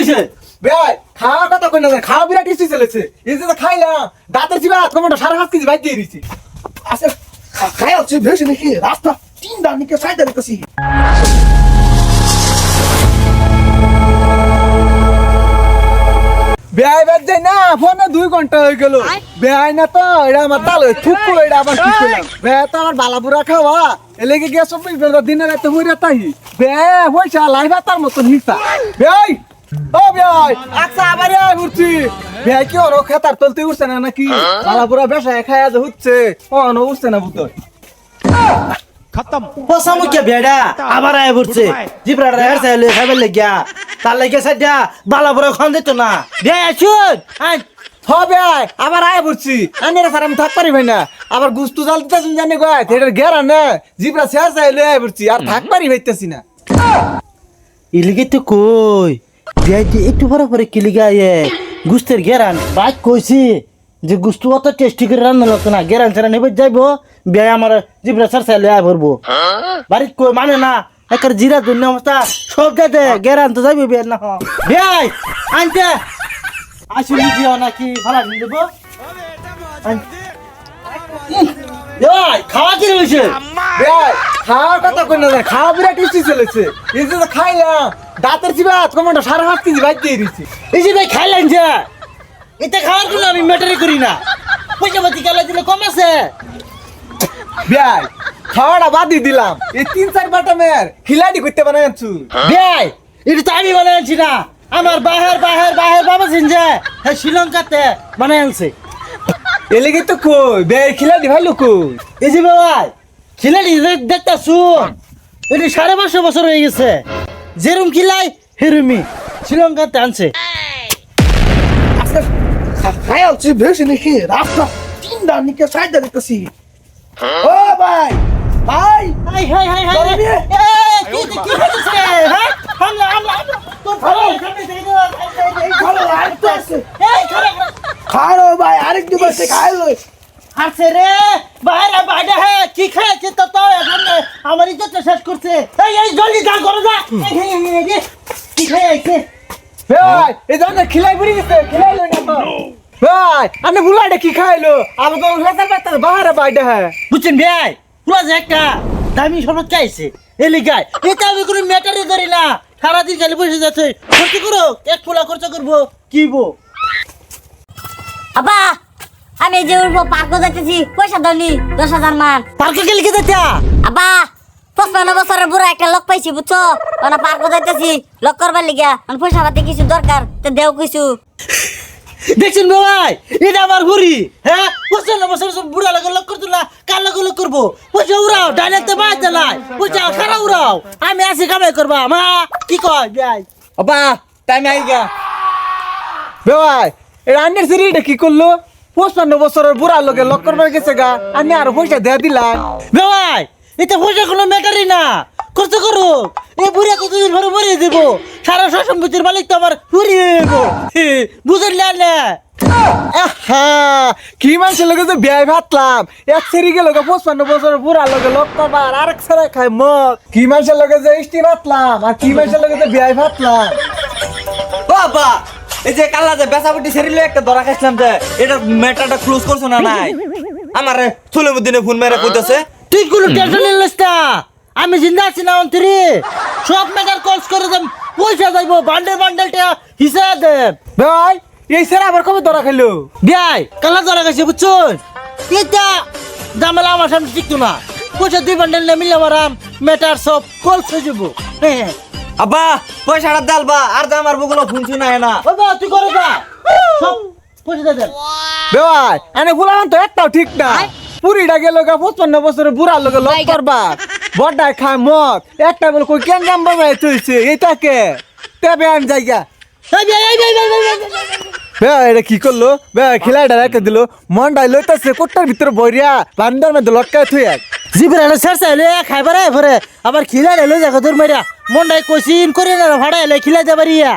হইছে ভাই খাওয়া কথা কই না খাওয়া বিরাট টেস্টি চলেছে এই যে খাইলাম দাঁতের চিবা কমেন্ট 7.5 কেজি ভাই দিয়ে দিছি আচ্ছা খাই হচ্ছে বেশি নাকি রাস্তা তিন দান নিকে সাইডে রেখেছি বেআই বাদ যাই না ফোনে 2 ঘন্টা হয়ে গেল বেআই না তো এটা আমার তাল খুব এটা আবার কি করলাম বেআই তো আমার বালাপুরা খাওয়া এলেগে গিয়ে সব দিনে রাতে হইরা তাই বেআই হইছা লাইভা তার মতো নিতা বেআই ও বেআই আচ্ছা আবার আই উঠছি বেআই কি ওর খেতার তলতে উঠছে না নাকি বালাপুরা বেশা খায়া যে হচ্ছে ও ন উঠছে না বুতর খতম পোসামু কে বেড়া আবার আয় পড়ছে জিবরা রেহার চাইলে খাইবার লাগিয়া তার লাগে সাইডা বালাপুরা খান দিত না বে শুন আই হবে আবার আয় পড়ছি আনেরা স্যার আমি থাক পারি ভাই না আবার গুস্তু জাল দিতেছেন জানি গয় এটার গেরা না জিবরা শেয়ার চাইলে আয় পড়ছি আর থাক পারি ভাইতেছি না ইলিগে তো কই বিয়াইতে একটু পরে পরে কিলিগা এ গুস্তের গেরান বাইক কইছি যে গুস্তু অত টেস্টি করে রান্না লাগতো না গেরান ছাড়া নেবে যাইবো বিয়াই আমার জিবরা সার চাইলে আয় ভরবো বাড়িত কই মানে না একার জিরা দুন্য অবস্থা সব দে গেরান তো যাইবে বিয়াই না বিয়াই আনতে আসলে দিও নাকি ভাড়া দিয়ে দেবো বিয়াই খাওয়া কি হয়েছে ভাই খাওয়ার কথা কই না খাওয়া বিরাট টেস্টি চলেছে এই যে খাইলাম দাঁতের চিবা কমেন্ট 7.5 কেজি ভাই দিয়ে দিছি এই যে ভাই খাইলেন যে এটা খাওয়ার জন্য আমি ম্যাটারি করি না পয়সা পাতি কালা দিলে কম আছে ভাই খাওয়াটা বাদই দিলাম এই 3-4 বাটামের খিলাড়ি করতে বানাইছু ভাই এটা তো আমি বানাইছি না আমার বাহির বাবা যে হ্যাঁ শ্রীলঙ্কাতে বানাই আনছে এলেগে তো কই ভাই খিলাড়ি ভালো কই এই যে ভাই খিলাড়ি দেখতা শুন এটা 550 বছর হয়ে গেছে যেরম খিলাই হেরুমি শ্রীলঙ্কাতে আনছে আচ্ছা খাই হচ্ছে বেশি নাকি রাস্তা তিন দান নিকে সাইডে রেখেছি ও ভাই ভাই হাই হাই হাই হাই বাবা রে। কি হচ্ছে হ্যাঁ হামলা তো ভালো এই ভালো আইতে আছে এই খারাপ খাড়ো ভাই আরেক দুবার সে খাইলো আছে রে বাইরে বাইরে হে কি খেয়েছে তো তো এখানে আমার ইজ্জত শেষ করছে এই জলদি যা করো যা কি খেয়েছে ভাই এই জানা খিলাই পড়ে গেছে খিলাই লই না তো ভাই আপনি বুলাইটা কি খাইলো আমি তো হেসাল পাতার বাহারে বাইডা হ্যাঁ বুঝছেন ভাই পুরো যে একটা দামি শরবত চাইছে এলি গায় এটা আমি কোনো ম্যাটারই ধরি না সারাদিন খালি বসে যাচ্ছে খরচ করো এক পোলা খরচ করবো কিবো আব্বা আমি যে উঠবো পার্কে যাইতেছি পয়সা দাওনি 10,000 মান পার্কে গেলে কি যেতে আব্বা 55 বছরের বুড়া একটা লোক পাইছি বুঝছো ওনা পার্কে যাইতেছি লোক করবার লিগা মানে পয়সা পাতি কিছু দরকার তো দেও কিছু দেখছেন ভাই এটা আমার ঘুরি হ্যাঁ বছর বুড়া লাগে লোক করতো না কার লাগে লোক করবো পয়সা উড়াও ডাইনেতে বাদ নাই পয়সা খারাপ উড়াও আমি আছি কামাই করবা মা কি কয় ভাই আবা টাইম আই গা ভাই এই আন্ডার সিরিটা কি করলো 55 বছরের বুড়া লোকে লক করবার গেছে গা আমি আর পয়সা দেয়া দিলাম ভাই এটা পয়সা কোনো ম্যাটারই না কষ্ট করো এই বুড়া কতদিন পরে মরিয়ে দেবো সারা সম্পত্তির মালিক তো আমার ফুরিয়ে দেবো বুঝলেন না কি মানুষের লোকে যে বিয়ে ভাতলাম এক সেরি গেল 55 বছরের বুড়া লোকে লক করবার আরেক সেরা খাই মদ কি মানুষের লোকে যে ইষ্টি ভাতলাম আর কি মানুষের লোকে যে বিয়ে ভাতলাম বাবা এই যে কাল্লা যে বেসাবটি সেরিলে একটা ধরা খাইছিলাম যে এটা ম্যাটারটা ক্লোজ করছো না নাই আমার সুলেমুদ্দিনে ফোন মেরে কইতাছে তুই কোনো টেনশন নিস না আমি জিন্দা আছি না অন্তরি সব ম্যাটার কলস করে দেব পয়সা যাইবো বান্ডেলটা হিসাব দেব ভাই এই সেরা আবার কবে ধরা খাইলো বিয়াই কালা ধরা গেছে বুঝছুন এটা জামেলা আমার সামনে টিকতো না পয়সা 2 বান্ডেল না মিলে আমার ম্যাটার সব কলস হয়ে যাবো হ্যাঁ আব্বা পয়সাটা দেলবা আর যে আমার বগুলো ফোন শুনায় না বাবা তুই করে যা সব পয়সা দে দেন ভাই এনে বুলাম তো একটাও ঠিক না পুরিটা গেল 55 বছরের বুড়া লোকে লক করবা বড়টা খায় মদ একটা বলে কই কেন গাম বাজায় তুইছে এইটাকে তবে আমি জায়গা এই ভাই এটা কি করলো ভাই খিলাইটা রেখে দিল মন্ডাই লইতাছে কোটটার ভিতরে বইরিয়া বান্দার মধ্যে লটকায় থুই এক জিবরা না স্যার চাইলে খাইবারে ভরে আবার খিলা লই যাক দূর মারিয়া মন্ডাই কোচিন করে না ভাড়া এলে খিলা যাবারিয়া